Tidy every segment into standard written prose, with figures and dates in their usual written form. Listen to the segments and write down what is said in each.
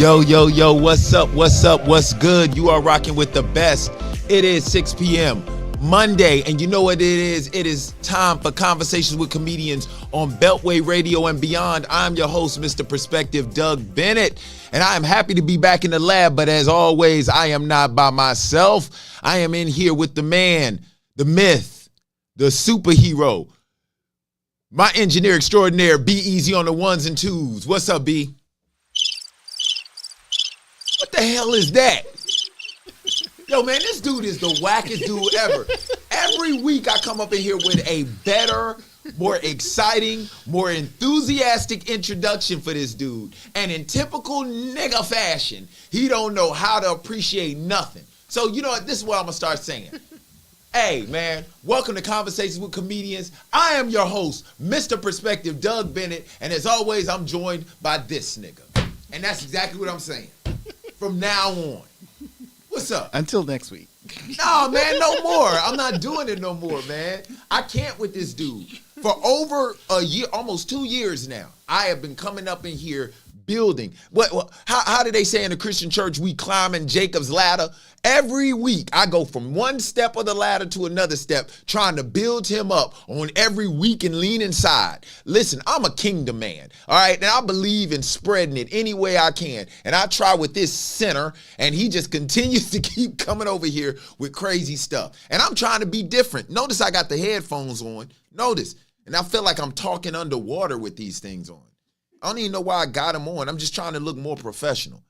Yo, what's up, what's good? You are rocking with the best. It is 6 p.m. Monday, and you know what it is? It is time for Conversations with Comedians on Beltway Radio and beyond. I'm your host, Mr. Perspective, Doug Bennett, and I am happy to be back in the lab, but as always, I am not by myself. I am in here with the man, the myth, the superhero, my engineer extraordinaire, Be Easy on the ones and twos. What's up, B? What the hell is that? Yo, man, this dude is the wackest dude ever. Every week I come up in here with a better, more exciting, more enthusiastic introduction for this dude. And in typical nigga fashion, he don't know how to appreciate nothing. So you know what? This is what I'm going to start saying. Hey, man, welcome to Conversations with Comedians. I am your host, Mr. Perspective, Doug Bennett. And as always, I'm joined by this nigga. And that's exactly what I'm saying. From now on. What's up? Until next week. No, man, no more. I'm not doing it no more, man. I can't with this dude. For over a year, almost 2 years now, I have been coming up in here building. How do they say in the Christian church, we climbing Jacob's ladder? Every week, I go from one step of the ladder to another step, trying to build him up on every weak and leaning side. Listen, I'm a kingdom man, all right? And I believe in spreading it any way I can. And I try with this sinner, and he just continues to keep coming over here with crazy stuff. And I'm trying to be different. Notice I got the headphones on. Notice. And I feel like I'm talking underwater with these things on. I don't even know why I got them on. I'm just trying to look more professional.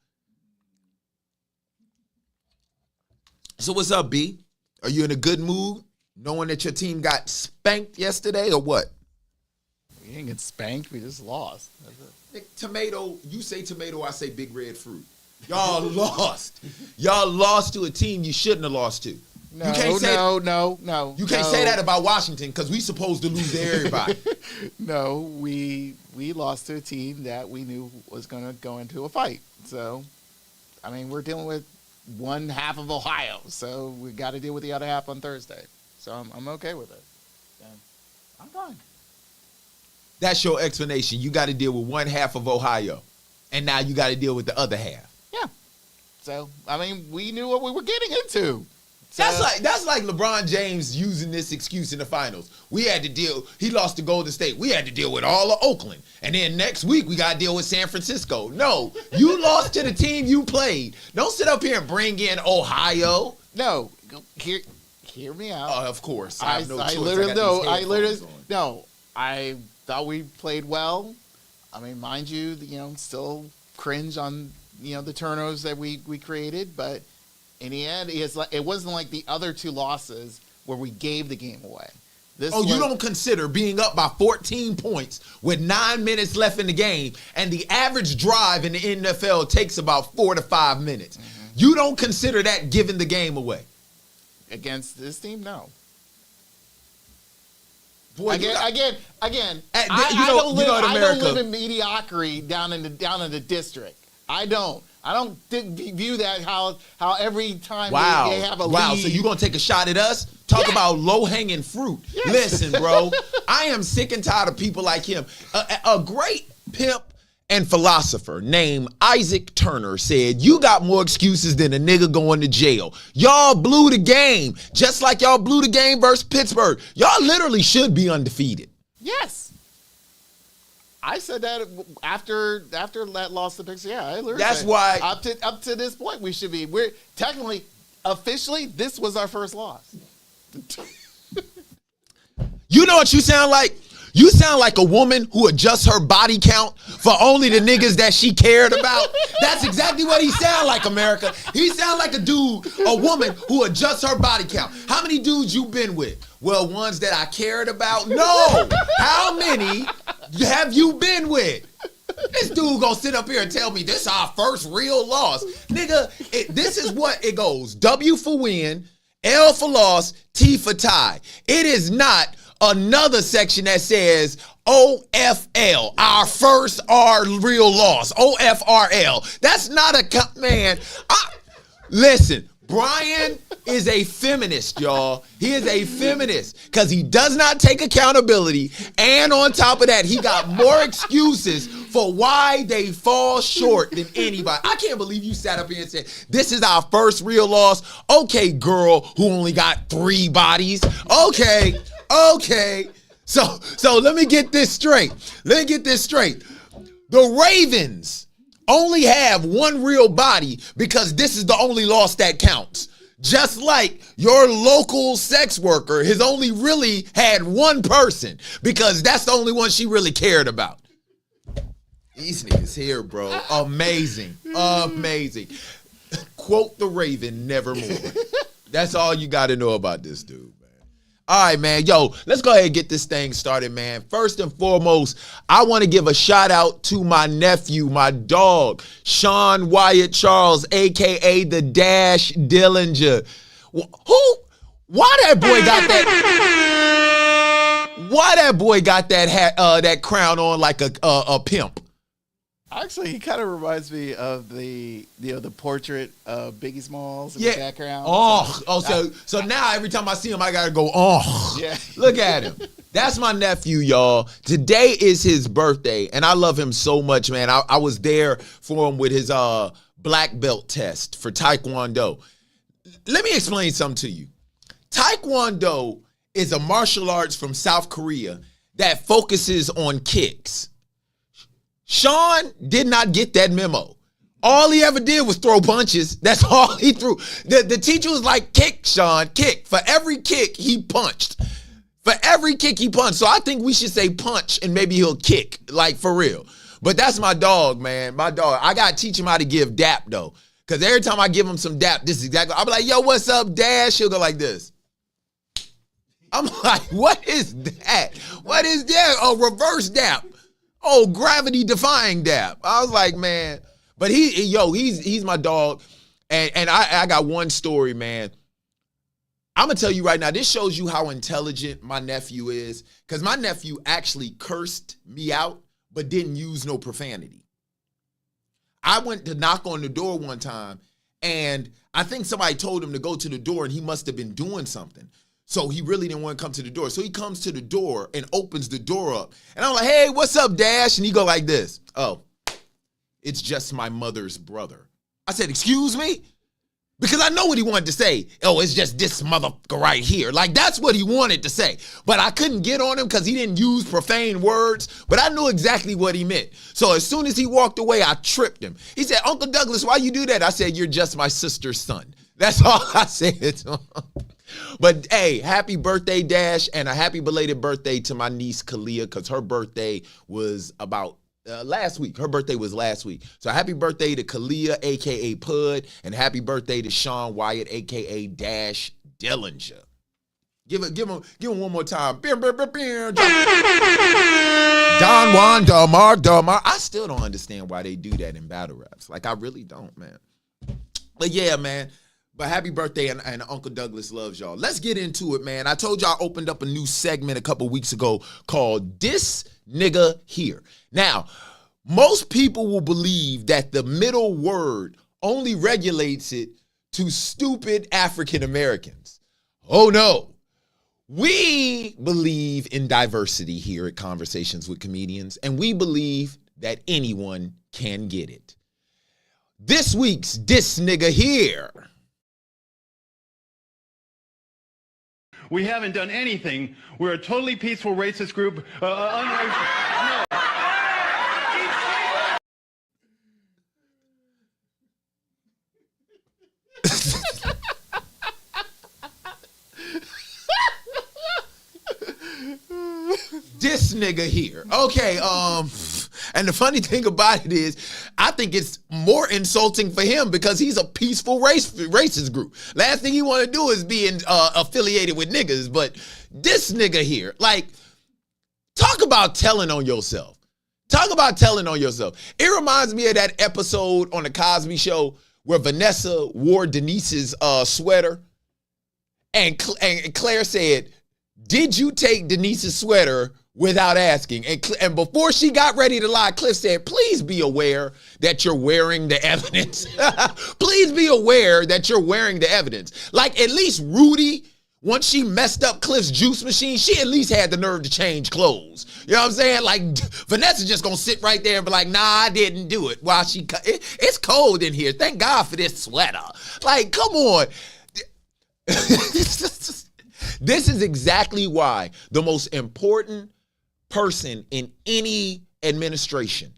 So what's up, B? Are you in a good mood, knowing that your team got spanked yesterday, or what? We didn't get spanked. We just lost. Tomato, you say tomato, I say big red fruit. Y'all lost. Y'all lost to a team you shouldn't have lost to. No. You can't say You can't say that about Washington because we supposed to lose to everybody. No, we lost to a team that we knew was going to go into a fight. So, I mean, we're dealing with one half of Ohio, so we got to deal with the other half on Thursday. So I'm okay with it. And I'm fine. That's your explanation. You got to deal with one half of Ohio, and now you got to deal with the other half. Yeah. So, I mean, we knew what we were getting into. So, That's like LeBron James using this excuse in the finals. He lost to Golden State. We had to deal with all of Oakland. And then next week, we got to deal with San Francisco. No, you lost to the team you played. Don't sit up here and bring in Ohio. No, hear me out. Of course. I have no choice. I thought we played well. I mean, mind you, still cringe on, the turnovers that we created, but in the end, it wasn't like the other two losses where we gave the game away. You don't consider being up by 14 points with 9 minutes left in the game, and the average drive in the NFL takes about 4 to 5 minutes. Mm-hmm. You don't consider that giving the game away? Against this team, no. Boy, I don't live in mediocrity down in the district. I don't view that how every time they have a lead. Wow, so you going to take a shot at us? Talk about low-hanging fruit. Yes. Listen, bro, I am sick and tired of people like him. A great pimp and philosopher named Isaac Turner said, you got more excuses than a nigga going to jail. Y'all blew the game, just like y'all blew the game versus Pittsburgh. Y'all literally should be undefeated. Yes. I said that after that loss to Pittsburgh. Yeah, I literally that's said, why up to this point we should be. We're technically, officially, this was our first loss. You know what you sound like? You sound like a woman who adjusts her body count for only the niggas that she cared about. That's exactly what he sound like, America. He sound like a woman who adjusts her body count. How many dudes you been with? Well, ones that I cared about? No. How many have you been with? This dude gonna sit up here and tell me this is our first real loss. Nigga, this is what it goes. W for win, L for loss, T for tie. It is not another section that says OFL, our first R real loss, OFRL. That's not a, man, listen, Brian is a feminist, y'all. He is a feminist because he does not take accountability. And on top of that, he got more excuses for why they fall short than anybody. I can't believe you sat up here and said, this is our first real loss. Okay, girl who only got 3 bodies. Okay. So let me get this straight. The Ravens only have 1 real body because this is the only loss that counts. Just like your local sex worker has only really had 1 person because that's the only one she really cared about. These niggas here, bro. Amazing. Quote the Raven, nevermore. That's all you got to know about this dude, man. All right, man. Yo, let's go ahead and get this thing started, man. First and foremost, I want to give a shout out to my nephew, my dog, Sean Wyatt Charles, a.k.a. the Dash Dillinger. Why that boy got that hat, that crown on like a pimp? Actually, he kind of reminds me of the portrait of Biggie Smalls in the background. So now every time I see him, I gotta go, Yeah. Look at him. That's my nephew, y'all. Today is his birthday, and I love him so much, man. I was there for him with his black belt test for Taekwondo. Let me explain something to you. Taekwondo is a martial arts from South Korea that focuses on kicks. Sean did not get that memo. All he ever did was throw punches. That's all he threw. The teacher was like, kick, Sean, kick. For every kick, he punched. So I think we should say punch and maybe he'll kick, like for real. But that's my dog, man. My dog. I got to teach him how to give dap, though. Because every time I give him some dap, this is exactly, I'll be like, yo, what's up, Dash? He'll go like this. I'm like, what is that? What is that? Oh, reverse dap. Oh, gravity defying dap. I was like, man, but he's my dog. And I got one story, man. I'm gonna tell you right now, this shows you how intelligent my nephew is. Cause my nephew actually cursed me out, but didn't use no profanity. I went to knock on the door one time and I think somebody told him to go to the door and he must have been doing something. So he really didn't want to come to the door. So he comes to the door and opens the door up. And I'm like, hey, what's up, Dash? And he go like this. Oh, it's just my mother's brother. I said, excuse me? Because I know what he wanted to say. Oh, it's just this motherfucker right here. Like, that's what he wanted to say. But I couldn't get on him because he didn't use profane words. But I knew exactly what he meant. So as soon as he walked away, I tripped him. He said, Uncle Douglas, why you do that? I said, you're just my sister's son. That's all I said to him. But hey, happy birthday, Dash, and a happy belated birthday to my niece, Kalia, because her birthday was about last week. Her birthday was last week. So happy birthday to Kalia, a.k.a. Pud, and happy birthday to Sean Wyatt, a.k.a. Dash Dillinger. Give him one more time. Don Juan Damar. I still don't understand why they do that in battle raps. Like, I really don't, man. But yeah, man. But happy birthday, and Uncle Douglas loves y'all. Let's get into it, man. I told y'all I opened up a new segment a couple weeks ago called This Nigga Here. Now, most people will believe that the middle word only regulates it to stupid African Americans. Oh, no. We believe in diversity here at Conversations with Comedians, and we believe that anyone can get it. This week's This Nigga Here. We haven't done anything. We're a totally peaceful racist group. No. This nigga here. Okay, and the funny thing about it is, I think it's more insulting for him because he's a peaceful racist group. Last thing he want to do is be affiliated with niggas, but this nigga here, like, talk about telling on yourself. It reminds me of that episode on the Cosby Show where Vanessa wore Denise's sweater, and Claire said, "Did you take Denise's sweater without asking. And before she got ready to lie, Cliff said, please be aware that you're wearing the evidence. Please be aware that you're wearing the evidence. Like, at least Rudy, once she messed up Cliff's juice machine, she at least had the nerve to change clothes. You know what I'm saying? Like, Vanessa just gonna sit right there and be like, nah, I didn't do it. While it's cold in here. Thank God for this sweater. Like, come on. This is exactly why the most important person in any administration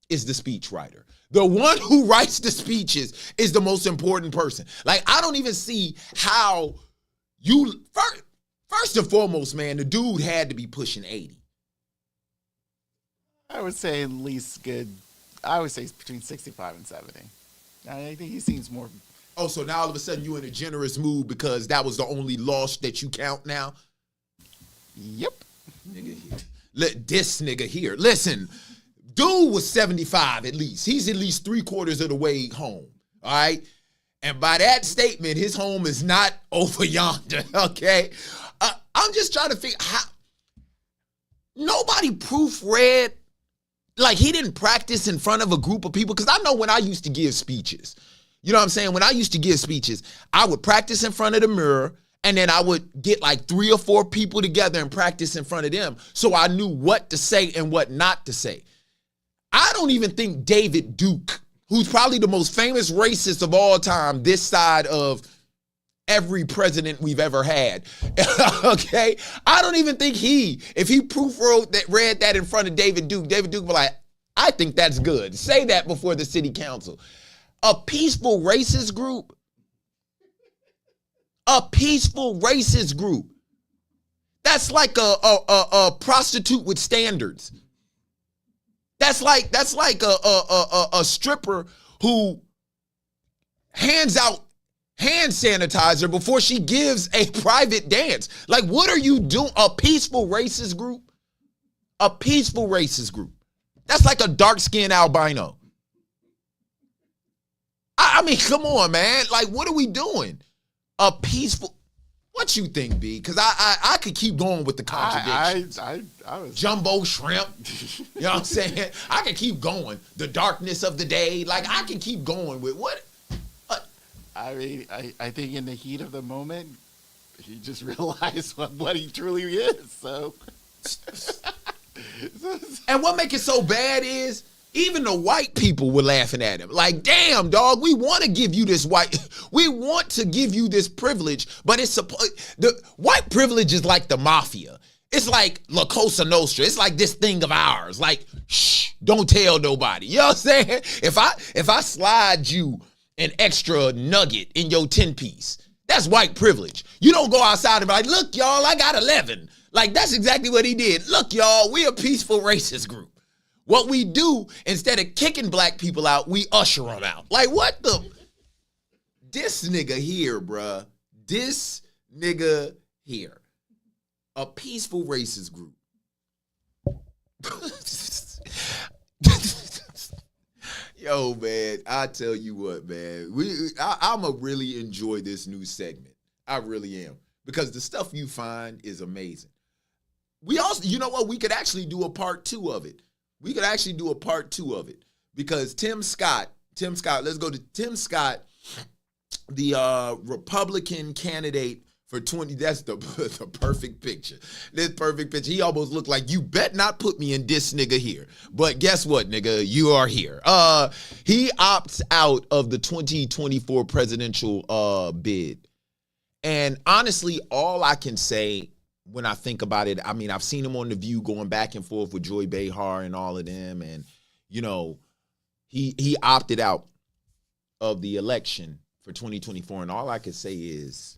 is the speechwriter. The one who writes the speeches is the most important person. Like, I don't even see how first and foremost, man, the dude had to be pushing 80. I would say at least good. I would say it's between 65 and 70. I think he seems more. Oh, so now all of a sudden you in a generous mood because that was the only loss that you count now? Yep. Nigga here. This nigga here. Listen, dude was 75 at least. He's at least 3/4 of the way home. All right? And by that statement, his home is not over yonder, okay? I'm just trying to figure how. Nobody proofread. Like, he didn't practice in front of a group of people. Because I know when I used to give speeches, you know what I'm saying? When I used to give speeches, I would practice in front of the mirror. And then I would get like 3 or 4 people together and practice in front of them. So I knew what to say and what not to say. I don't even think David Duke, who's probably the most famous racist of all time, this side of every president we've ever had, okay? I don't even think if he read that in front of David Duke would be like, I think that's good. Say that before the city council. A peaceful racist group. A peaceful racist group. That's like a prostitute with standards. That's like a stripper who hands out hand sanitizer before she gives a private dance. Like, what are you doing? A peaceful racist group? A peaceful racist group. That's like a dark-skinned albino. I mean, come on, man. Like, what are we doing? A peaceful. What you think, B? Because I could keep going with the contradictions. I was jumbo shrimp. You know what I'm saying? I can keep going. The darkness of the day. Like, I can keep going with what? I mean, I think in the heat of the moment, he just realized what he truly is. So, and what makes it so bad is even the white people were laughing at him. Like, damn, dog, we want to give you this we want to give you this privilege, but the white privilege is like the mafia. It's like La Cosa Nostra. It's like this thing of ours. Like, shh, don't tell nobody. You know what I'm saying? If I slide you an extra nugget in your 10-piece, that's white privilege. You don't go outside and be like, look, y'all, I got 11. Like, that's exactly what he did. Look, y'all, we a peaceful racist group. What we do, instead of kicking black people out, we usher them out. Like, what the? This nigga here, bruh. This nigga here. A peaceful racist group. Yo, man, I tell you what, man. I'ma really enjoy this new segment. I really am. Because the stuff you find is amazing. We also, you know what? We could actually do a part 2 of it. We could actually do a part 2 of it. Because Tim Scott, let's go to Tim Scott, the Republican candidate for 20, that's the perfect picture. This perfect picture. He almost looked like, you bet not put me in this nigga here. But guess what, nigga? You are here. He opts out of the 2024 presidential bid. And honestly, all I can say when I think about it, I mean, I've seen him on The View going back and forth with Joy Behar and all of them. And, you know, he opted out of the election for 2024. And all I can say is,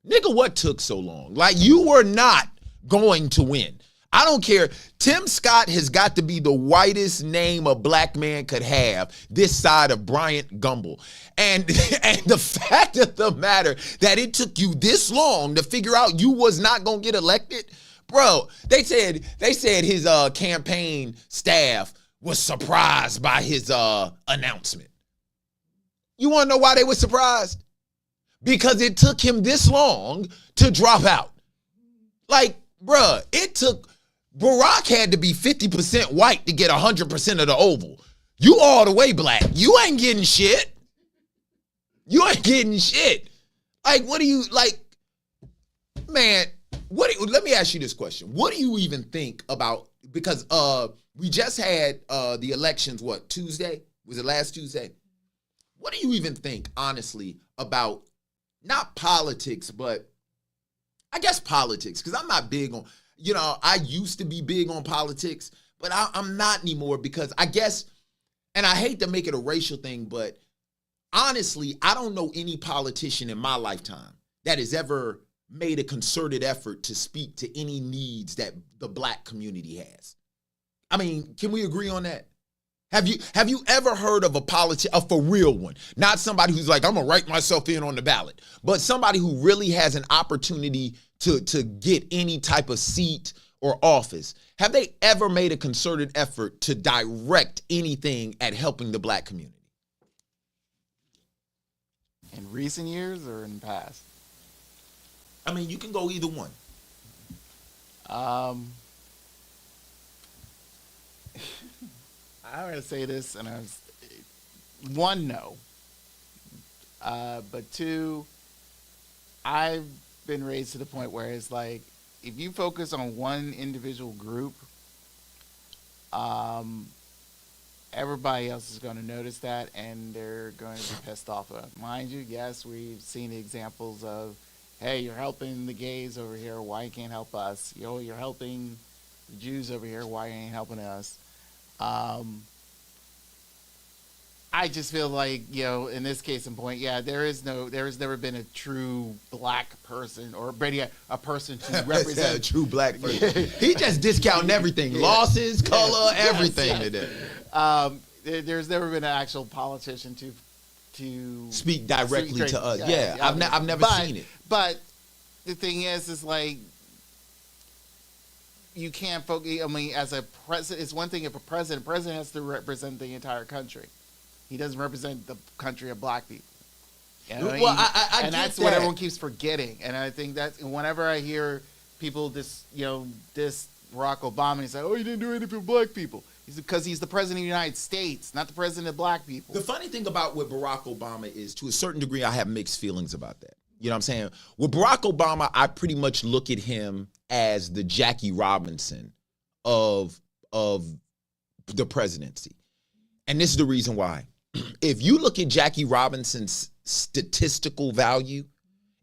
nigga, what took so long? Like, you were not going to win. I don't care. Tim Scott has got to be the whitest name a black man could have this side of Bryant Gumbel. And the fact of the matter that it took you this long to figure out you was not going to get elected, bro, they said his campaign staff was surprised by his announcement. You want to know why they were surprised? Because it took him this long to drop out. Like, bruh, it took, Barack had to be 50% white to get 100% of the Oval. You all the way black. You ain't getting shit. You ain't getting shit. Like, what do you, like, man, let me ask you this question. What do you even think about, because we just had the elections, what, Tuesday? Was it last Tuesday? What do you even think, honestly, about not politics, but I guess politics, because I'm not big on, I used to be big on politics, but I'm not anymore because I guess, and I hate to make it a racial thing, but honestly, I don't know any politician in my lifetime that has ever made a concerted effort to speak to any needs that the black community has. I mean, can we agree on that? Have you ever heard of a politician, for real one, not somebody who's like, I'm gonna write myself in on the ballot, but somebody who really has an opportunity to get any type of seat or office? Have they ever made a concerted effort to direct anything at helping the black community? In recent years or in the past? I mean, you can go either one. I'm going to say this, and one, no. But two, I've been raised to the point where it's like, if you focus on one individual group, everybody else is going to notice that, and they're going to be pissed off of it. Mind you, yes, we've seen examples of, hey, you're helping the gays over here, why you can't help us? You're helping the Jews over here, why you ain't helping us? I just feel like, in this case in point, there has never been a true black person, or a person to represent a true black person. He just discounting everything, losses, color, everything today. There's never been an actual politician to speak directly to us. I've never seen it. But the thing is like, you can't focus. I mean, as a president, it's one thing if a president has to represent the entire country. He doesn't represent the country of black people. You know what I mean? I and that's what everyone keeps forgetting. And I think that whenever I hear people diss Barack Obama, and he's like, "Oh, he didn't do anything for black people." It's because he's the president of the United States, not the president of black people. The funny thing about with Barack Obama is, to a certain degree, I have mixed feelings about that. You know what I'm saying? With Barack Obama, I pretty much look at him as the Jackie Robinson of the presidency. And this is the reason why. If you look at Jackie Robinson's statistical value,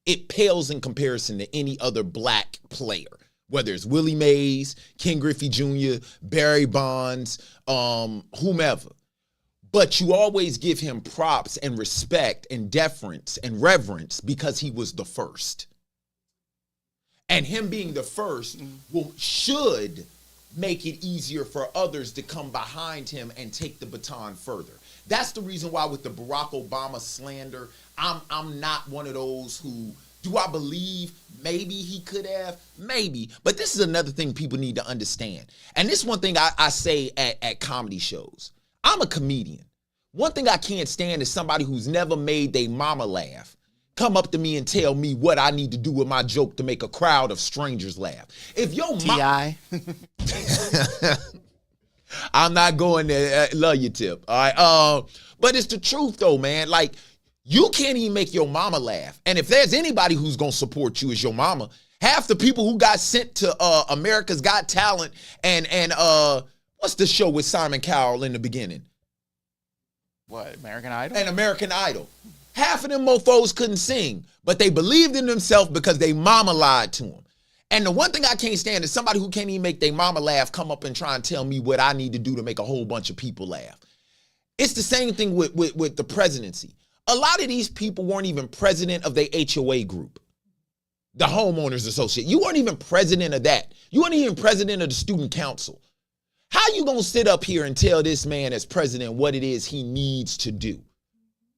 it pales in comparison to any other black player, whether it's Willie Mays, Ken Griffey Jr., Barry Bonds, whomever. But you always give him props and respect and deference and reverence because he was the first. And him being the first should make it easier for others to come behind him and take the baton further. That's the reason why with the Barack Obama slander, I'm not one of those who, do I believe maybe he could have? Maybe. But this is another thing people need to understand. And this is one thing I say at comedy shows. I'm a comedian. One thing I can't stand is somebody who's never made their mama laugh come up to me and tell me what I need to do with my joke to make a crowd of strangers laugh. If your T.I. I'm not going there. Love you, Tip. All right. But it's the truth, though, man. Like, you can't even make your mama laugh. And if there's anybody who's going to support you, is your mama. Half the people who got sent to America's Got Talent and what's the show with Simon Cowell in the beginning? What, American Idol? And American Idol. Half of them mofos couldn't sing, but they believed in themselves because they mama lied to them. And the one thing I can't stand is somebody who can't even make their mama laugh come up and try and tell me what I need to do to make a whole bunch of people laugh. It's the same thing with the presidency. A lot of these people weren't even president of their HOA group, the Homeowners Association. You weren't even president of that. You weren't even president of the student council. How you gonna sit up here and tell this man as president what it is he needs to do?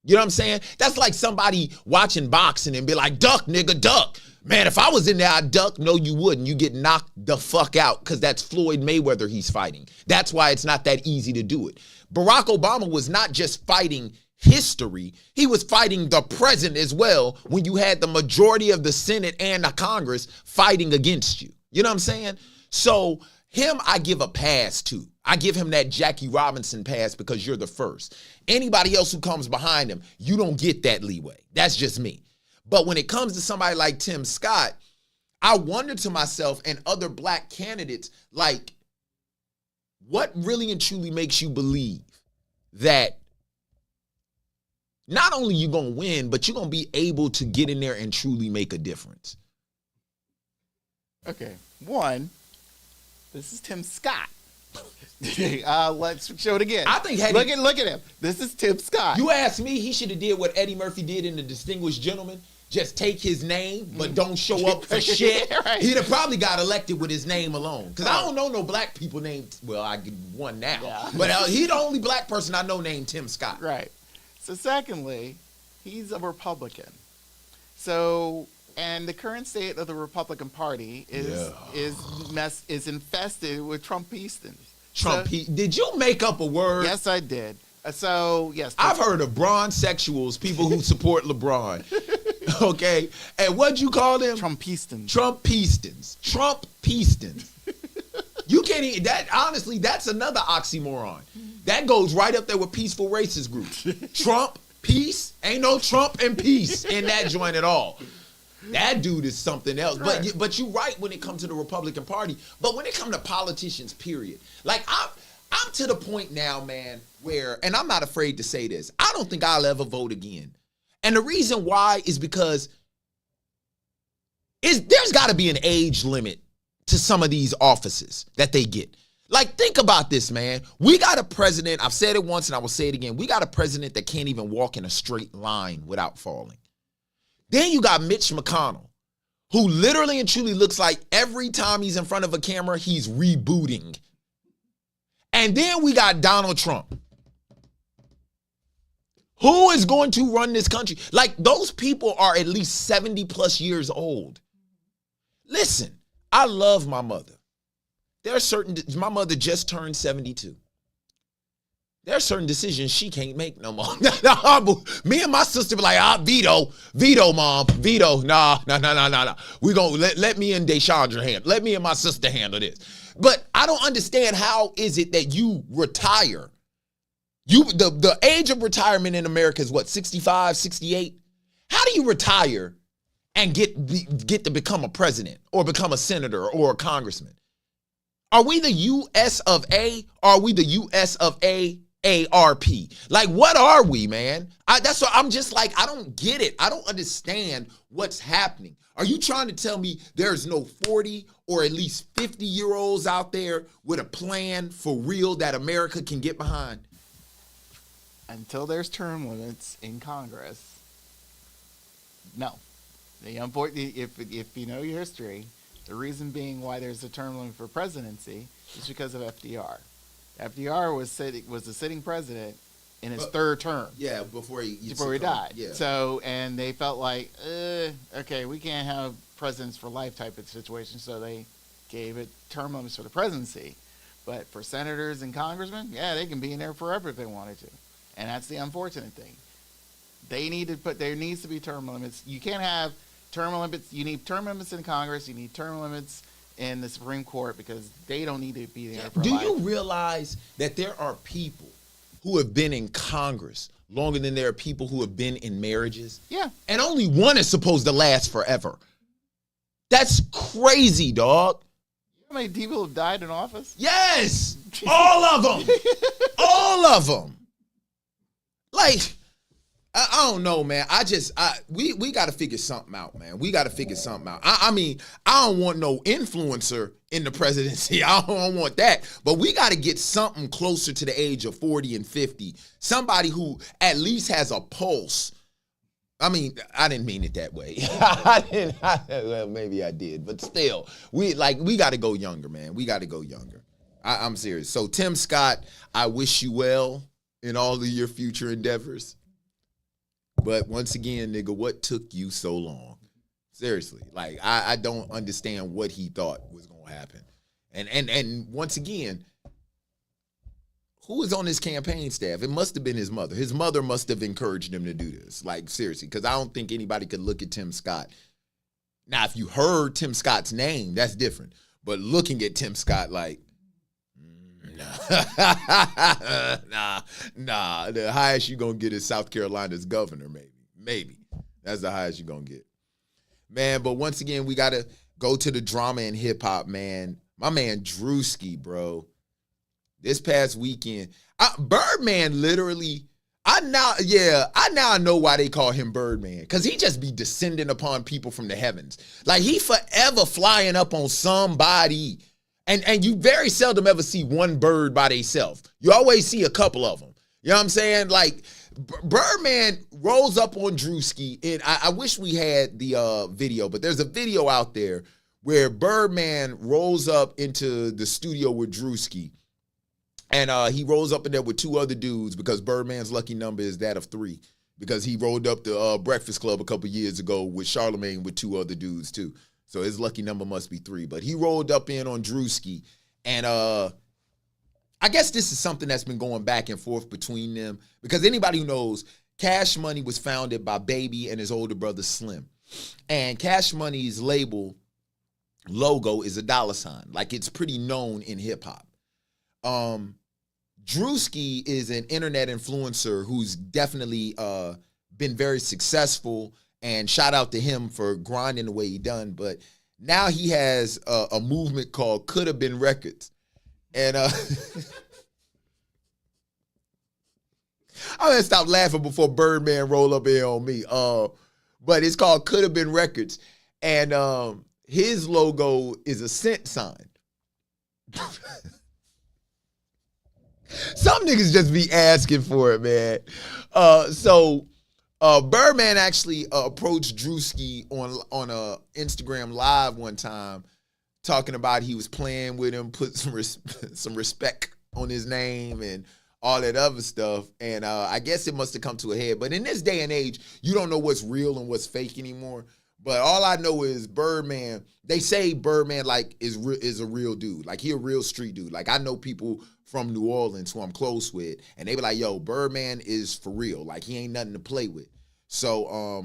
You know what I'm saying? That's like somebody watching boxing and be like, duck, nigga, duck. Man, if I was in there, I'd duck. No, you wouldn't. You get knocked the fuck out because that's Floyd Mayweather he's fighting. That's why it's not that easy to do it. Barack Obama was not just fighting history. He was fighting the present as well when you had the majority of the Senate and the Congress fighting against you. You know what I'm saying? So him, I give a pass to. I give him that Jackie Robinson pass because you're the first. Anybody else who comes behind him, you don't get that leeway. That's just me. But when it comes to somebody like Tim Scott, I wonder to myself and other black candidates, like, what really and truly makes you believe that not only you going to win, but you're going to be able to get in there and truly make a difference? Okay. One, this is Tim Scott. Let's show it again. I think look at him. This is Tim Scott. You ask me, he should have did what Eddie Murphy did in The Distinguished Gentleman. Just take his name, but don't show up for shit. Right. He'd have probably got elected with his name alone. Because I don't know no black people named, well, I get one now. Yeah. But he's the only black person I know named Tim Scott. Right. So secondly, he's a Republican. So, and the current state of the Republican Party is infested with Trumpistas. Did you make up a word? Yes, I did. So, yes. I've heard of bronzexuals, people who support LeBron. Okay? And what'd you call them? Trumpistans. Trumpistans. You can't even, honestly, that's another oxymoron. That goes right up there with peaceful racist groups. Trump, peace, ain't no Trump and peace in that joint at all. That dude is something else. Right. But you're right when it comes to the Republican Party. But when it comes to politicians, period. Like, I'm to the point now, man, where, and I'm not afraid to say this, I don't think I'll ever vote again. And the reason why is because there's got to be an age limit to some of these offices that they get. Like, think about this, man. We got a president, I've said it once and I will say it again, we got a president that can't even walk in a straight line without falling. Then you got Mitch McConnell, who literally and truly looks like every time he's in front of a camera, he's rebooting. And then we got Donald Trump. Who is going to run this country? Like, those people are at least 70 plus years old. Listen, I love my mother. My mother just turned 72. There are certain decisions she can't make no more. Me and my sister be like, veto, mom, veto. Nah. We gonna let me and Deshandra handle. Let me and my sister handle this. But I don't understand, how is it that you retire? The age of retirement in America is what, 65, 68? How do you retire and get to become a president or become a senator or a congressman? Are we the US of A? Or are we the US of AARP? Like, what are we, man? That's what I'm just like, I don't get it. I don't understand what's happening. Are you trying to tell me there's no 40 or at least 50-year-olds out there with a plan for real that America can get behind? Until there's term limits in Congress, no. If you know your history, the reason being why there's a term limit for presidency is because of FDR. FDR was the sitting president in his third term. Yeah, before he died. Yeah. So, and they felt like, okay, we can't have presidents for life type of situation, so they gave it term limits for the presidency. But for senators and congressmen, yeah, they can be in there forever if they wanted to. And that's the unfortunate thing. There needs to be term limits. You can't have term limits. You need term limits in Congress. You need term limits in the Supreme Court because they don't need to be there for life. Do you realize that there are people who have been in Congress longer than there are people who have been in marriages? Yeah. And only one is supposed to last forever. That's crazy, dog. You know how many people have died in office? Yes. All of them. All of them. Like, I don't know, man. We got to figure something out, man. We got to figure something out. I mean, I don't want no influencer in the presidency. I don't want that. But we got to get something closer to the age of 40 and 50. Somebody who at least has a pulse. I mean, I didn't mean it that way. Well, maybe I did. But still, we got to go younger, man. We got to go younger. I'm serious. So, Tim Scott, I wish you well in all of your future endeavors. But once again, nigga, what took you so long? Seriously, like, I don't understand what he thought was going to happen. And once again, who was on his campaign staff? It must have been his mother. His mother must have encouraged him to do this. Like, seriously, because I don't think anybody could look at Tim Scott Now, if you heard Tim Scott's name, that's different. But looking at Tim Scott like, nah. The highest you're going to get is South Carolina's governor, maybe. That's the highest you're going to get. Man, but once again, we got to go to the drama in hip-hop, man. My man Drewski, bro. This past weekend, Birdman literally, I now know why they call him Birdman. Because he just be descending upon people from the heavens. Like, he forever flying up on somebody. And you very seldom ever see one bird by themselves. You always see a couple of them. You know what I'm saying? Like, Birdman rolls up on Drewski, and I wish we had the video, but there's a video out there where Birdman rolls up into the studio with Drewski, and he rolls up in there with two other dudes because Birdman's lucky number is that of 3, because he rolled up the Breakfast Club a couple years ago with Charlemagne with 2 other dudes too. So his lucky number must be 3. But he rolled up in on Drewski, and I guess this is something that's been going back and forth between them, because anybody who knows, Cash Money was founded by Baby and his older brother Slim. And Cash Money's label logo is a $. Like, it's pretty known in hip hop. Drewski is an internet influencer who's definitely been very successful, and shout out to him for grinding the way he done. But now he has a movement called Coulda Been Records. And I'm gonna stop laughing before Birdman roll up here on me. But it's called Coulda Been Records, and his logo is a cent sign. Some niggas just be asking for it, man. So Birdman actually approached Drewski on a Instagram Live one time, talking about he was playing with him, put some respect on his name and all that other stuff. And I guess it must have come to a head. But in this day and age, you don't know what's real and what's fake anymore. But all I know is Birdman, they say Birdman like is a real dude. Like, he a real street dude. Like, I know people from New Orleans who I'm close with, and they be like, yo, Birdman is for real. Like, he ain't nothing to play with. So,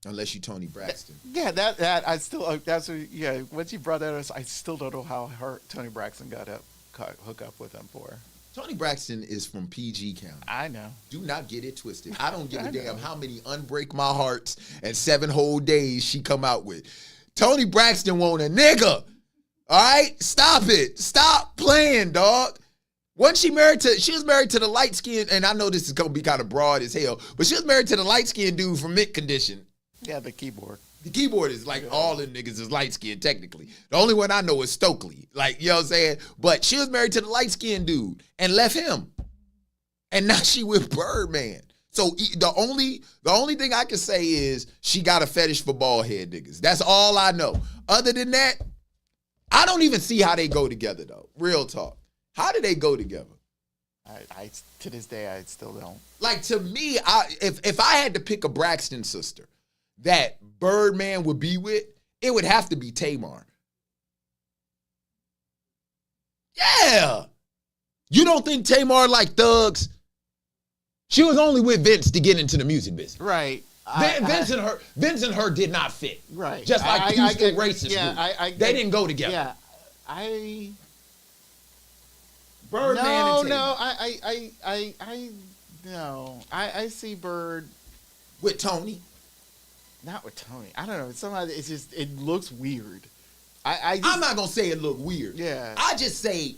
unless you Tony Braxton. Yeah, that I still that's once you brought that up, I still don't know how Tony Braxton hook up with him for. Tony Braxton is from PG County. I know. Do not get it twisted. I don't give a damn how many Unbreak My Hearts and 7 Whole Days she come out with. Tony Braxton want a nigga. All right? Stop it. Stop playing, dog. She was married to the light skin, and I know this is gonna be kind of broad as hell, but she was married to the light skinned dude from Mint Condition. Yeah, the keyboard. The keyboard is like, all them niggas is light skinned technically. The only one I know is Stokely. Like, you know what I'm saying? But she was married to the light skinned dude and left him. And now she with Birdman. So the only thing I can say is she got a fetish for bald head niggas. That's all I know. Other than that, I don't even see how they go together though. Real talk. How do they go together? I to this day I still don't. Like, to me, if I had to pick a Braxton sister that Birdman would be with, it would have to be Tamar. Yeah. You don't think Tamar like thugs? She was only with Vince to get into the music business. Right. Vince and her did not fit. Right. Just like Houston racist. Yeah, they didn't go together. Yeah. Birdman and Tamar. I see Bird with Tony. Not with Tony. I don't know. Somehow it's just, it looks weird. I'm not gonna say it look weird. Yeah. I just say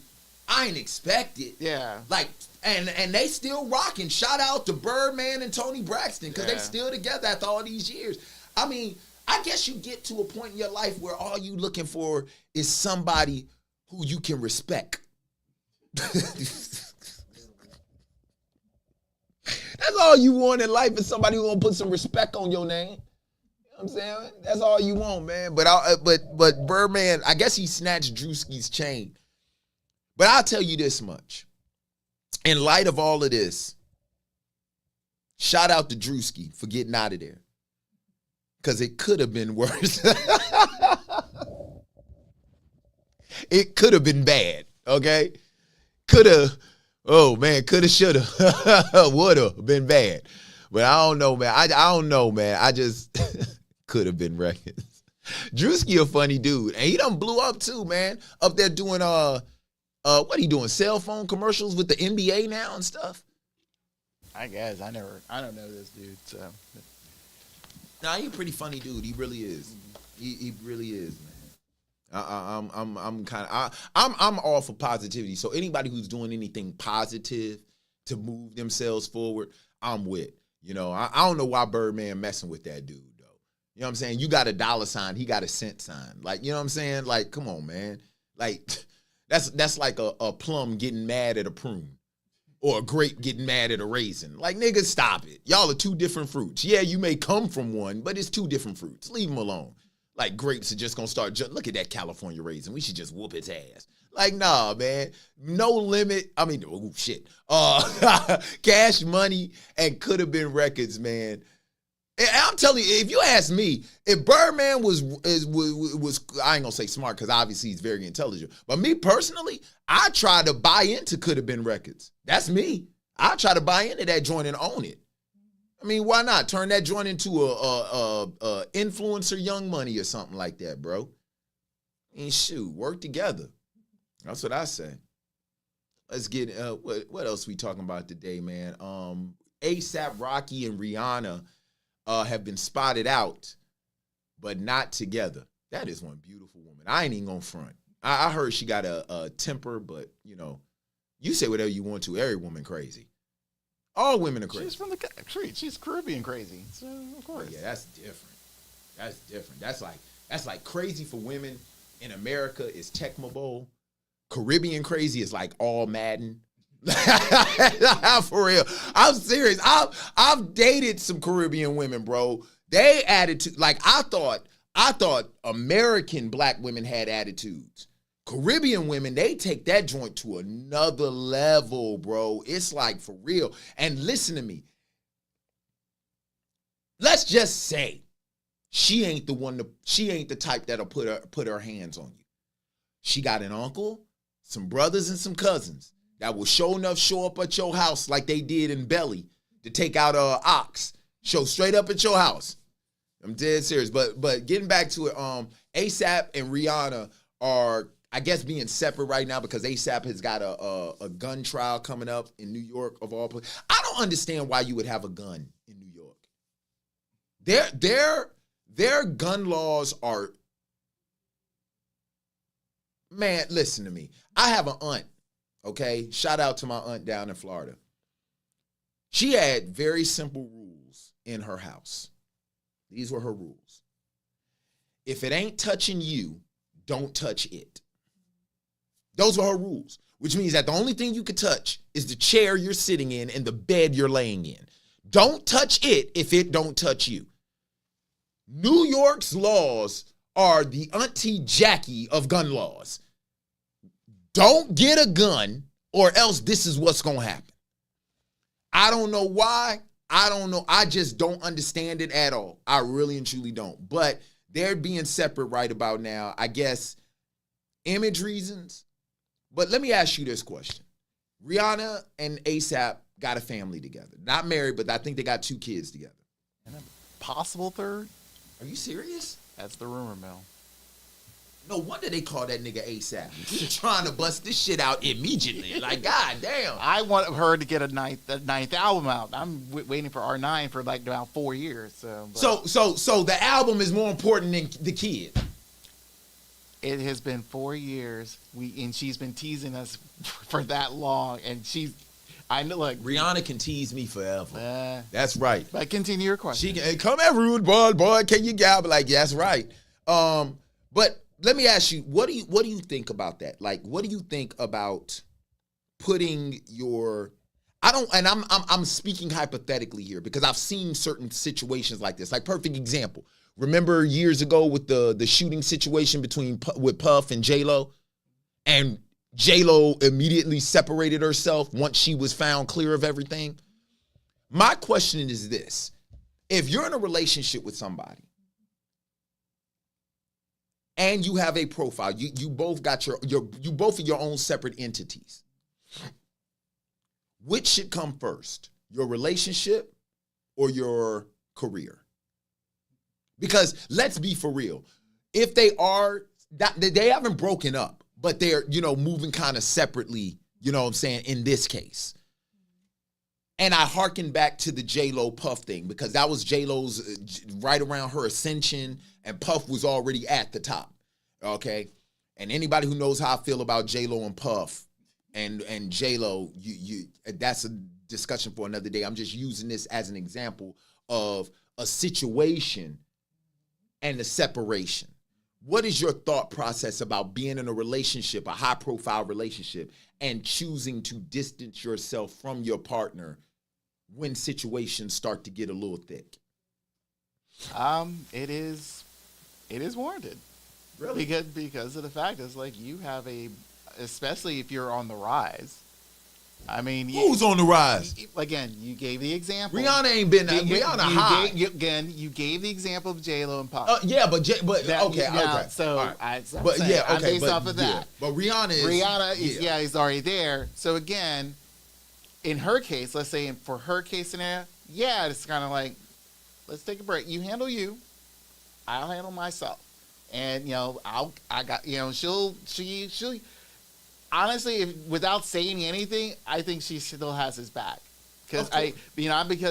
I ain't expect it. Yeah. Like, and they still rocking. Shout out to Birdman and Tony Braxton, because they still together after all these years. I mean, I guess you get to a point in your life where all you looking for is somebody who you can respect. That's all you want in life, is somebody who gonna put some respect on your name. You know what I'm saying? That's all you want, man. But Birdman, I guess he snatched Drewski's chain. But I'll tell you this much. In light of all of this, shout out to Drewski for getting out of there. Because it could have been worse. It could have been bad, okay? Coulda, shoulda, woulda been bad. But I don't know, man. I don't know, man. I just, could have been records. Drewski a funny dude, and he done blew up too, man. Up there doing what he doing? Cell phone commercials with the NBA now and stuff. I guess I don't know this dude. So Nah, he a pretty funny dude. He really is. He really is, man. I'm all for positivity. So anybody who's doing anything positive to move themselves forward, I'm with. You know, I don't know why Birdman messing with that dude though. You know what I'm saying? You got a dollar sign, he got a cent sign. Like, you know what I'm saying? Like, come on, man. Like, that's like a plum getting mad at a prune. Or a grape getting mad at a raisin. Like, nigga, stop it. Y'all are two different fruits. Yeah, you may come from one, but it's two different fruits. Leave them alone. Like, grapes are just gonna start, look at that California raisin. We should just whoop its ass. Like, nah, man. No limit. I mean, oh, shit. Cash Money and Could Have Been Records, man. And I'm telling you, if you ask me, if Birdman was I ain't gonna say smart because obviously he's very intelligent, but me personally, I try to buy into Could Have Been Records. That's me. I try to buy into that joint and own it. I mean, why not turn that joint into a influencer Young Money or something like that, bro? And shoot, work together. That's what I say. Let's get what else we talking about today, man? ASAP Rocky and Rihanna have been spotted out, but not together. That is one beautiful woman. I ain't even gonna front. I heard she got a temper, but you know, you say whatever you want to. Every woman crazy. All women are crazy. she's from the country. She's Caribbean crazy. So of course. Yeah, that's different. That's different. That's like crazy for women in America is Tecmo Bowl. Caribbean crazy is like all Madden. For real. I'm serious. I've dated some Caribbean women, bro. They attitude, like I thought American black women had attitudes. Caribbean women, they take that joint to another level, bro. It's like for real. And listen to me. Let's just say she ain't the type that'll put her hands on you. She got an uncle, some brothers, and some cousins that will sure enough show up at your house like they did in Belly to take out a ox. Show straight up at your house. I'm dead serious. But getting back to it, ASAP and Rihanna are, I guess, being separate right now because ASAP has got a gun trial coming up in New York of all places. I don't understand why you would have a gun in New York. Their gun laws are, man, listen to me. I have an aunt. Okay, shout out to my aunt down in Florida. She had very simple rules in her house. These were her rules. If it ain't touching you, don't touch it. Those were her rules, which means that the only thing you could touch is the chair you're sitting in and the bed you're laying in. Don't touch it if it don't touch you. New York's laws are the Auntie Jackie of gun laws. Don't get a gun or else this is what's going to happen. I don't know why. I don't know. I just don't understand it at all. I really and truly don't. But they're being separate right about now. I guess image reasons. But let me ask you this question. Rihanna and ASAP got a family together. Not married, but I think they got 2 kids together. And a possible third? Are you serious? That's the rumor mill. No wonder they call that nigga ASAP. Trying to bust this shit out immediately. Like, god damn. I want her to get a ninth album out. I'm waiting for R9 for like about 4 years. So the album is more important than the kid. It has been 4 years. And she's been teasing us for that long. And I know, like Rihanna can tease me forever. That's right. But continue your question. She can come at rude boy. Can you gabble? Like, yeah, that's right. But let me ask you, what do you think about that? Like, what do you think about putting your? I'm speaking hypothetically here because I've seen certain situations like this. Like, perfect example. Remember years ago with the shooting situation with Puff and J-Lo, and J-Lo immediately separated herself once she was found clear of everything. My question is this: if you're in a relationship with somebody and you have a profile, you both got you both are your own separate entities. Which should come first, your relationship or your career? Because let's be for real. If they haven't broken up, but they're, moving kind of separately, you know what I'm saying, in this case. And I hearken back to the J-Lo Puff thing because that was J-Lo's right around her ascension, and Puff was already at the top, okay? And anybody who knows how I feel about J-Lo and Puff and J-Lo, that's a discussion for another day. I'm just using this as an example of a situation and the separation. What is your thought process about being in a relationship, a high-profile relationship, and choosing to distance yourself from your partner when situations start to get a little thick? It is warranted. Really? Because of the fact is like you have especially if you're on the rise. I mean, who's on the rise? Again, you gave the example. Rihanna ain't been Rihanna high. You gave the example of J-Lo and Puff. Yeah, but okay. So, right. I'm but saying, yeah, okay, I'm based off of that. Yeah. But Rihanna is he's already there. So again, in her case, let's say for her case scenario, it's kind of like, let's take a break. You handle you, I'll handle myself, and she'll honestly, without saying anything, I think she still has his back. Because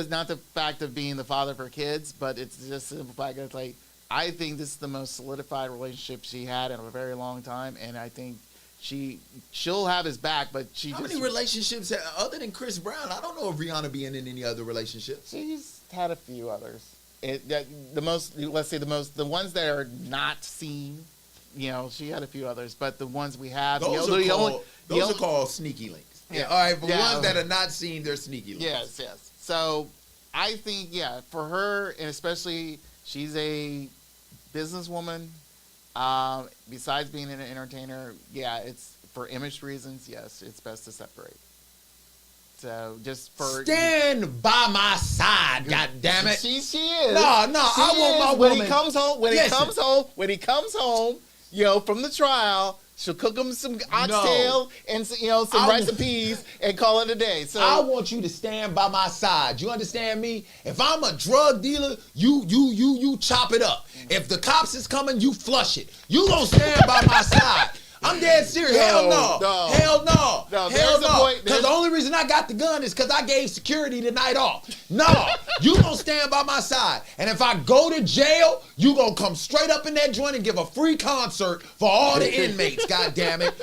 not the fact of being the father of her kids, but it's just the fact that it's like, I think this is the most solidified relationship she had in a very long time, and I think she'll have his back. But how many relationships other than Chris Brown? I don't know if Rihanna being in any other relationships. She's had a few others. The ones that are not seen. She had a few others, but the ones we have, those are called sneaky links. Yeah. All right, but ones that are not seen, they're sneaky links. Yes. So I think, for her, and especially she's a businesswoman. Besides being an entertainer, it's for image reasons. Yes, it's best to separate. So just for stand by my side, God damn it. She is. No, I want my woman. When he comes home. From the trial, she'll cook him some oxtail and some rice and peas and call it a day. So I want you to stand by my side. You understand me? If I'm a drug dealer, you chop it up. If the cops is coming, you flush it. You gonna stand by my side. I'm dead serious. Hell no. Hell no. Because the only reason I got the gun is because I gave security the night off. No. You gonna stand by my side. And if I go to jail, you gonna come straight up in that joint and give a free concert for all the inmates. God damn it.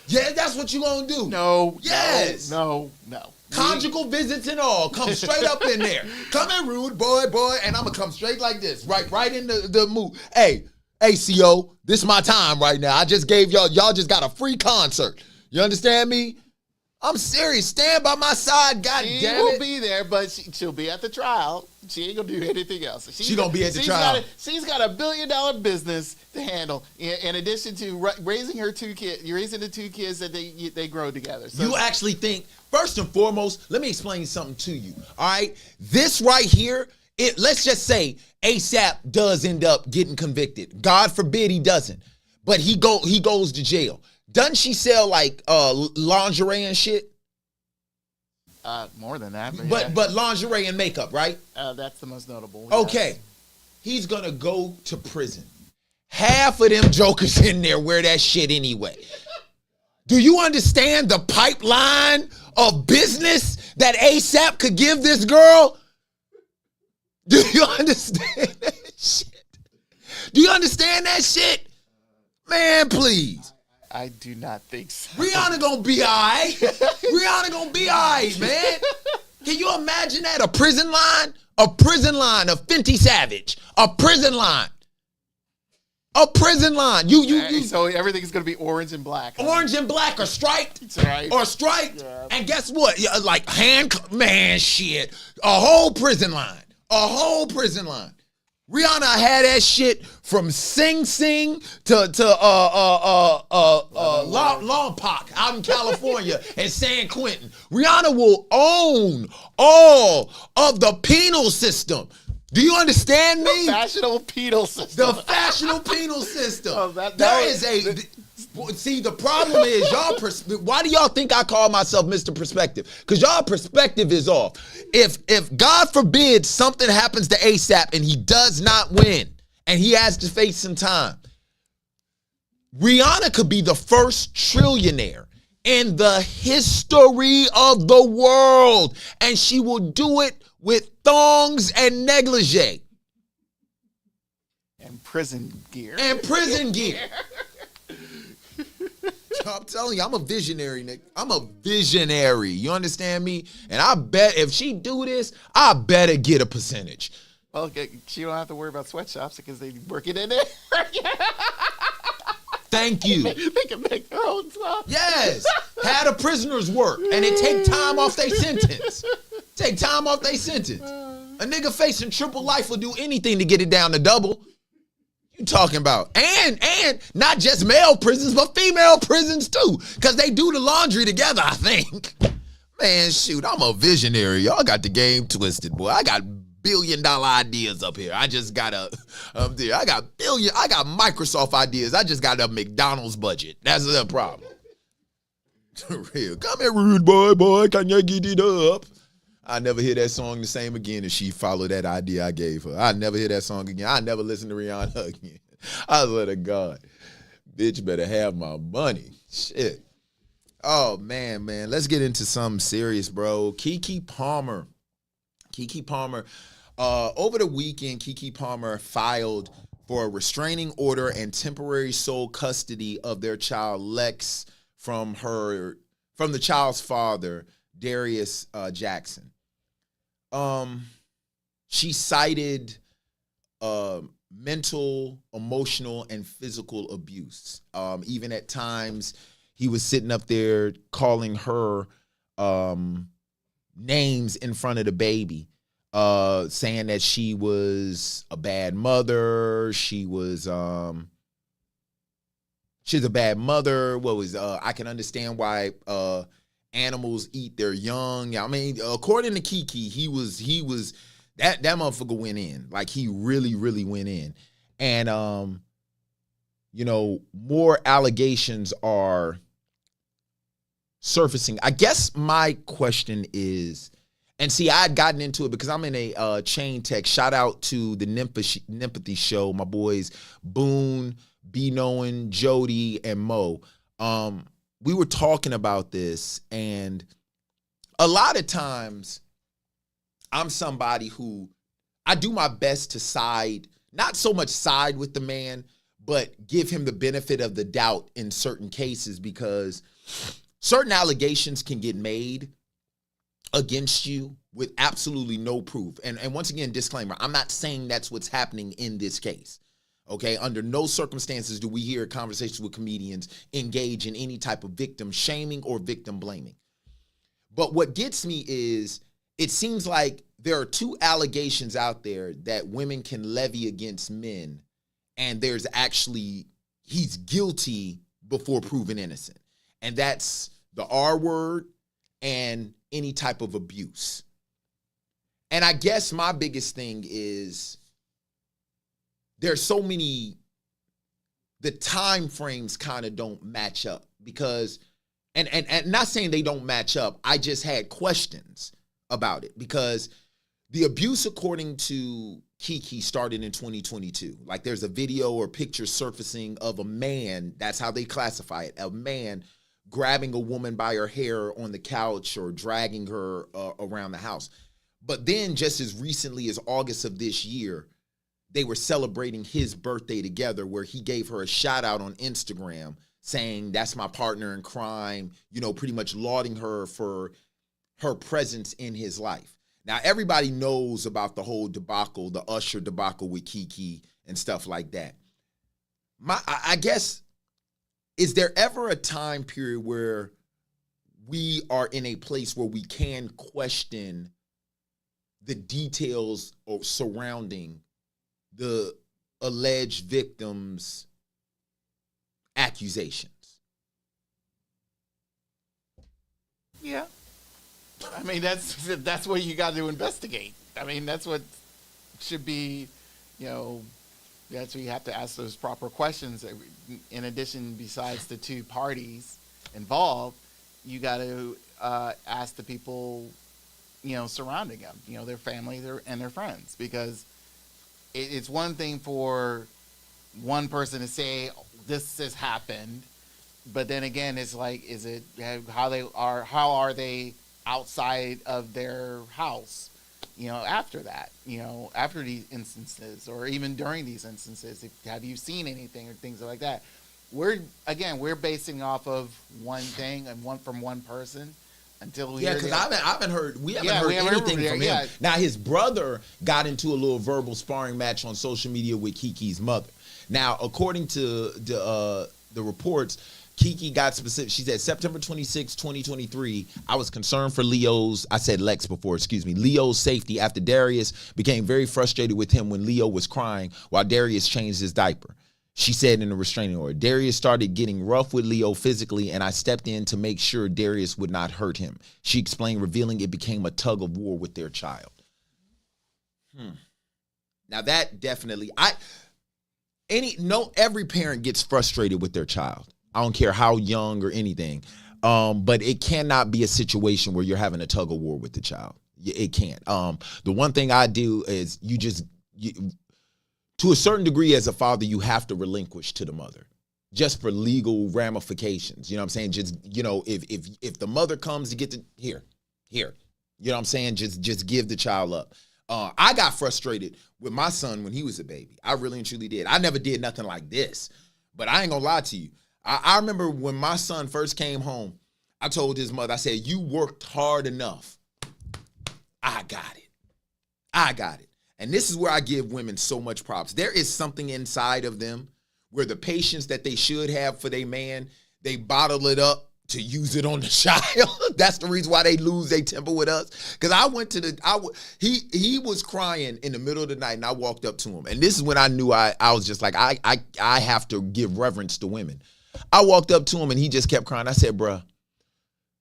Yeah, that's what you gonna do. No. Yes. No. Conjugal visits and all. Come straight up in there. Come in, rude boy. And I'm gonna come straight like this. Right in the mood. Hey, CO, this is my time right now. I just gave y'all just got a free concert. You understand me? I'm serious. Stand by my side, God damn it. She will be there, but she'll be at the trial. She ain't gonna do anything else. She gonna be at the trial. She's got a $1 billion business to handle. In addition to raising her two kids, you're raising the two kids that they grow together. So you actually think, first and foremost, let me explain something to you. All right, this right here. Let's just say ASAP does end up getting convicted. God forbid he doesn't, but he goes to jail. Doesn't she sell like lingerie and shit? More than that, but lingerie and makeup, right? That's the most notable. Okay, yes. He's gonna go to prison. Half of them jokers in there wear that shit anyway. Do you understand the pipeline of business that ASAP could give this girl? Do you understand that shit? Do you understand that shit? Man, please. I do not think so. Rihanna gonna be all right. Rihanna gonna be all right, man. Can you imagine that? A prison line? A prison line of Fenty Savage. A prison line. A prison line. So everything's gonna be orange and black. Huh? Orange and black or striped. That's right. Or striped. Yeah. And guess what? Like shit. A whole prison line. A whole prison line. Rihanna had that shit from Sing Sing to Lompoc out in California and San Quentin. Rihanna will own all of the penal system. Do you understand me? The fashionable penal system. The fashionable penal system. See, the problem is why do y'all think I call myself Mr. Perspective? Because y'all perspective is off. If God forbid something happens to ASAP and he does not win, and he has to face some time. Rihanna could be the first trillionaire in the history of the world, and she will do it with thongs and negligee. And prison gear. And prison gear. I'm telling you, I'm a visionary, Nick. I'm a visionary. You understand me? And I bet if she do this, I better get a percentage. Well, she don't have to worry about sweatshops because they work it in there. Thank you. They can make their own stuff. Yes. Have the prisoners work, and it take time off their sentence. Take time off their sentence. A nigga facing triple life will do anything to get it down to double. You talking about? And not just male prisons, but female prisons too. Because they do the laundry together, I think. Man, shoot, I'm a visionary. Y'all got the game twisted, boy. I got billion-dollar ideas up here. I just got I got Microsoft ideas. I just got a McDonald's budget. That's the problem. Real. Come here, rude boy, can you get it up? I never hear that song the same again if she followed that idea I gave her. I never hear that song again. I never listen to Rihanna again. I swear to God. Bitch better have my money. Shit. Oh, man. Let's get into something serious, bro. Keke Palmer. Over the weekend, Keke Palmer filed for a restraining order and temporary sole custody of their child, Lex, from the child's father, Darius Jackson. She cited mental, emotional, and physical abuse. Even at times, he was sitting up there calling her names in front of the baby, saying that she was a bad mother. She's a bad mother. I can understand why animals eat their young. I mean, according to Keke, he was that motherfucker went in. Like, he really, really went in. And more allegations are surfacing. I guess my question is, and see, I had gotten into it because I'm in a chain text. Shout out to the Nympathy show, my boys Boone, B Knowing, Jody, and Mo. We were talking about this, and a lot of times I'm somebody who I do my best to side, not so much side with the man, but give him the benefit of the doubt in certain cases, because certain allegations can get made against you with absolutely no proof. And once again, disclaimer, I'm not saying that's what's happening in this case. Okay, under no circumstances do we hear conversations with comedians engage in any type of victim shaming or victim blaming. But what gets me is, it seems like there are two allegations out there that women can levy against men, and he's guilty before proven innocent. And that's the R word and any type of abuse. And I guess my biggest thing is, there's so many, the time frames kind of don't match up, because, and not saying they don't match up, I just had questions about it, because the abuse, according to Keke, started in 2022. Like, there's a video or picture surfacing of a man, that's how they classify it, a man grabbing a woman by her hair on the couch or dragging her around the house. But then just as recently as August of this year, they were celebrating his birthday together, where he gave her a shout out on Instagram saying, "That's my partner in crime," pretty much lauding her for her presence in his life. Now, everybody knows about the whole debacle, the Usher debacle with Keke and stuff like that. I guess, is there ever a time period where we are in a place where we can question the details surrounding the alleged victim's accusations? Yeah. I mean, that's what you got to investigate. I mean, that's what should be, that's where you have to ask those proper questions. In addition, besides the two parties involved, you got to ask the people, surrounding them, their family, and their friends, because it's one thing for one person to say this has happened, but then again, it's like, how are they outside of their house, after that, after these instances, or even during these instances, have you seen anything or things like that? We're basing off of one thing and from one person until we because I haven't heard anything from him. Yeah. Now his brother got into a little verbal sparring match on social media with Kiki's mother. Now, according to the reports, Kiki got specific. She said September 26, 2023, I was concerned for Leo's safety after Darius became very frustrated with him when Leo was crying while Darius changed his diaper. She said in a restraining order, Darius started getting rough with Leo physically, and I stepped in to make sure Darius would not hurt him. She explained, revealing it became a tug of war with their child. Now that definitely, every parent gets frustrated with their child. I don't care how young or anything. But it cannot be a situation where you're having a tug of war with the child. It can't. The one thing I do is to a certain degree as a father, you have to relinquish to the mother just for legal ramifications. You know what I'm saying? Just, if the mother comes to get here, you know what I'm saying? Just give the child up. I got frustrated with my son when he was a baby. I really and truly did. I never did nothing like this, but I ain't gonna lie to you. I remember when my son first came home, I told his mother, I said, you worked hard enough. I got it. And this is where I give women so much props. There is something inside of them where the patience that they should have for their man, they bottle it up to use it on the child. That's the reason why they lose their temper with us. Because he was crying in the middle of the night, and I walked up to him. And this is when I knew I was just like, I have to give reverence to women. I walked up to him, and he just kept crying. I said, bruh,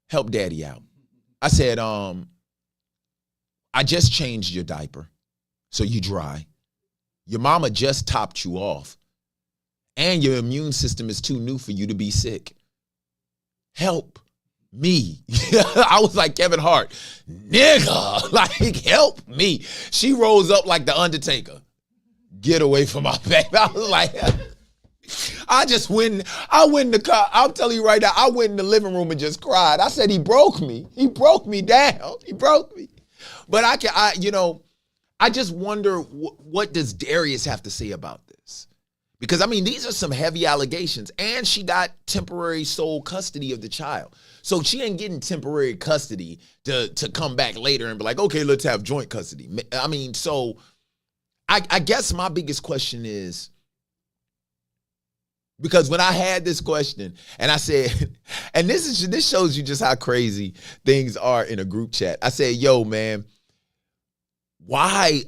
help daddy out. I said, I just changed your diaper so you dry. Your mama just topped you off. And your immune system is too new for you to be sick. Help me. I was like Kevin Hart, nigga, like, help me. She rose up like the Undertaker. Get away from my baby. I was like, I went in the car. I'll tell you right now, I went in the living room and just cried. I said, he broke me. He broke me down. He broke me. But I just wonder, what does Darius have to say about this? Because, I mean, these are some heavy allegations. And she got temporary sole custody of the child. So she ain't getting temporary custody to come back later and be like, okay, let's have joint custody. I mean, so I guess my biggest question is, because when I had this question and I said, and this shows you just how crazy things are in a group chat. I said, yo, man, why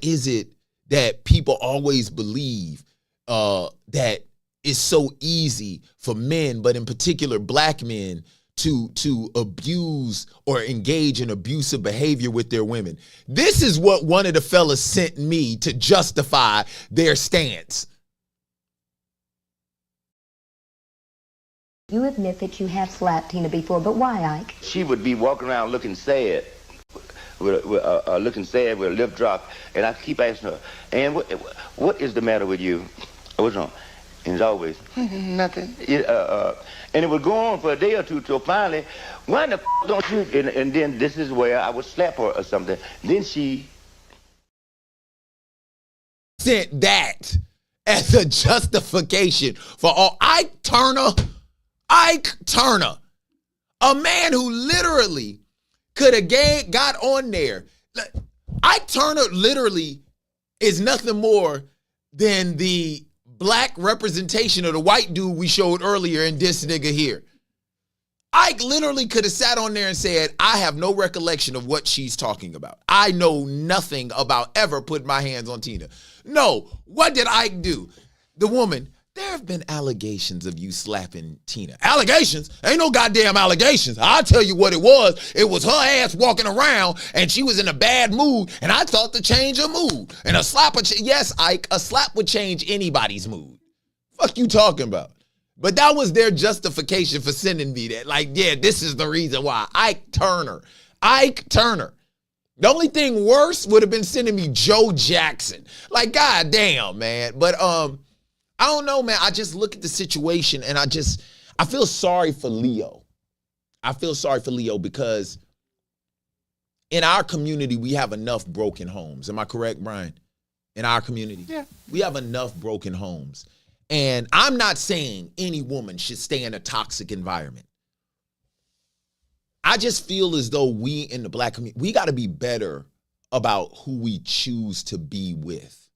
is it that people always believe that it's so easy for men, but in particular black men, to abuse or engage in abusive behavior with their women? This is what one of the fellas sent me to justify their stance. You admit that you have slapped Tina before, but why, Ike? She would be walking around looking sad, with a lip drop, and I keep asking her, "And what is the matter with you? What's wrong?" And it's always nothing. And it would go on for a day or two till finally, why the don't you? And then this is where I would slap her or something. Then she sent that as a justification for all. Ike Turner, a man who literally could have got on there. Ike Turner literally is nothing more than the black representation of the white dude we showed earlier in This Nigga Here. Ike literally could have sat on there and said, I have no recollection of what she's talking about. I know nothing about ever putting my hands on Tina. No, what did Ike do? The woman, there have been allegations of you slapping Tina. Allegations? Ain't no goddamn allegations. I'll tell you what it was. It was her ass walking around and she was in a bad mood and I thought to change her mood. And a slap would yes, Ike, a slap would change anybody's mood. Fuck you talking about? But that was their justification for sending me that. Like, yeah, this is the reason why. Ike Turner. The only thing worse would have been sending me Joe Jackson. Like, goddamn, man. But I don't know, man. I just look at the situation and I feel sorry for Leo. I feel sorry for Leo because in our community, we have enough broken homes. Am I correct, Brian? In our community? Yeah. We have enough broken homes. And I'm not saying any woman should stay in a toxic environment. I just feel as though we in the black community, we got to be better about who we choose to be with.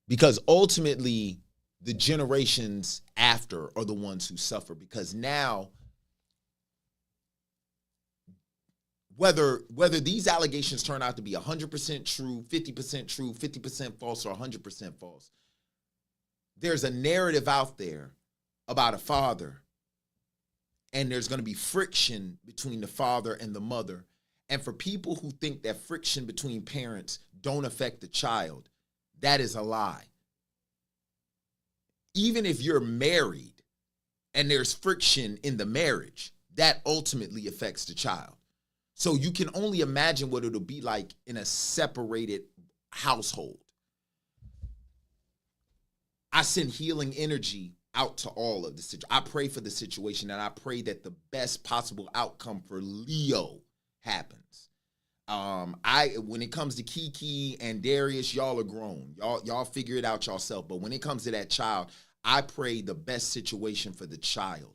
Because ultimately, the generations after are the ones who suffer. Because now, whether these allegations turn out to be 100% true, 50% true, 50% false, or 100% false, there's a narrative out there about a father, and there's going to be friction between the father and the mother. And for people who think that friction between parents don't affect the child, that is a lie. Even if you're married and there's friction in the marriage, that ultimately affects the child. So you can only imagine what it'll be like in a separated household. I send healing energy out to all of the situation. I pray for the situation, and I pray that the best possible outcome for Leo happens. When it comes to Kiki and Darius, y'all are grown. Y'all figure it out yourself. But when it comes to that child, I pray the best situation for the child,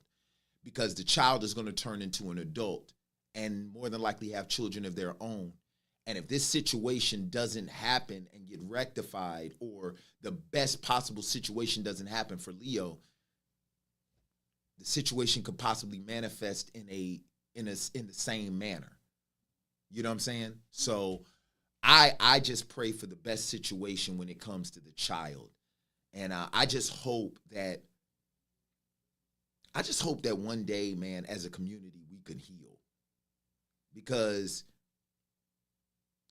because the child is going to turn into an adult and more than likely have children of their own. And if this situation doesn't happen and get rectified, or the best possible situation doesn't happen for Leo, the situation could possibly manifest in the same manner. You know what I'm saying? So I just pray for the best situation when it comes to the child. And I just hope that one day, man, as a community, we could heal. Because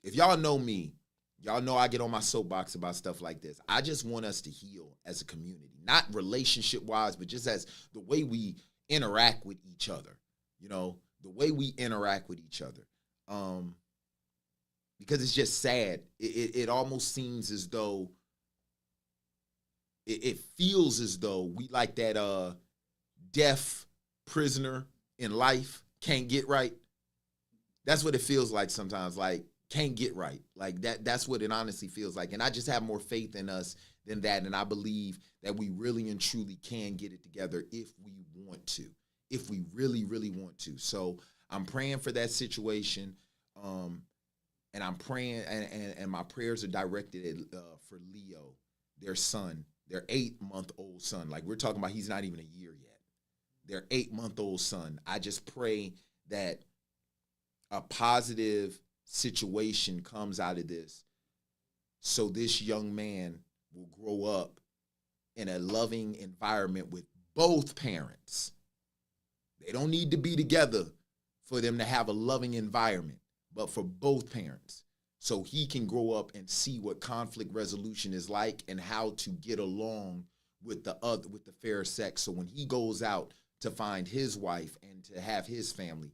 if y'all know me, y'all know I get on my soapbox about stuff like this. I just want us to heal as a community, not relationship-wise, but just as the way we interact with each other, the way we interact with each other. Because it's just sad. It almost seems as though, it feels as though we like that deaf prisoner in life, can't get right. That's what it feels like sometimes, like, can't get right. Like that's what it honestly feels like. And I just have more faith in us than that. And I believe that we really and truly can get it together if we want to, if we really, really want to. So I'm praying for that situation. And I'm praying, and my prayers are directed at, for Leo, their son, their 8-month-old son. Like, we're talking about, he's not even a year yet. Their 8-month-old son. I just pray that a positive situation comes out of this, so this young man will grow up in a loving environment with both parents. They don't need to be together for them to have a loving environment, but for both parents, so he can grow up and see what conflict resolution is like and how to get along with the fair sex. So when he goes out to find his wife and to have his family,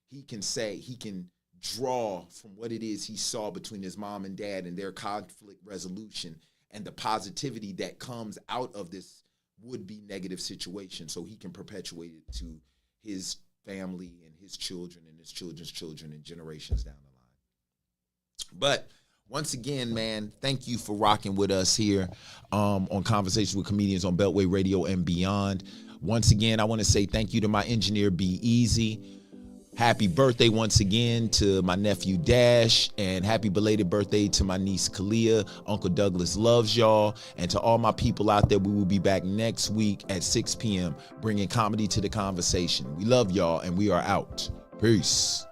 he can draw from what it is he saw between his mom and dad and their conflict resolution and the positivity that comes out of this would-be negative situation, so he can perpetuate it to his family and his children and his children's children and generations down the line. But once again, man, thank you for rocking with us here on Conversations with Comedians on Beltway Radio and beyond. Once again, I want to say thank you to my engineer, Be Easy. Happy birthday once again to my nephew Dash, and happy belated birthday to my niece Kalia. Uncle Douglas loves y'all. And to all my people out there, we will be back next week at 6 p.m. bringing comedy to the conversation. We love y'all, and we are out. Peace.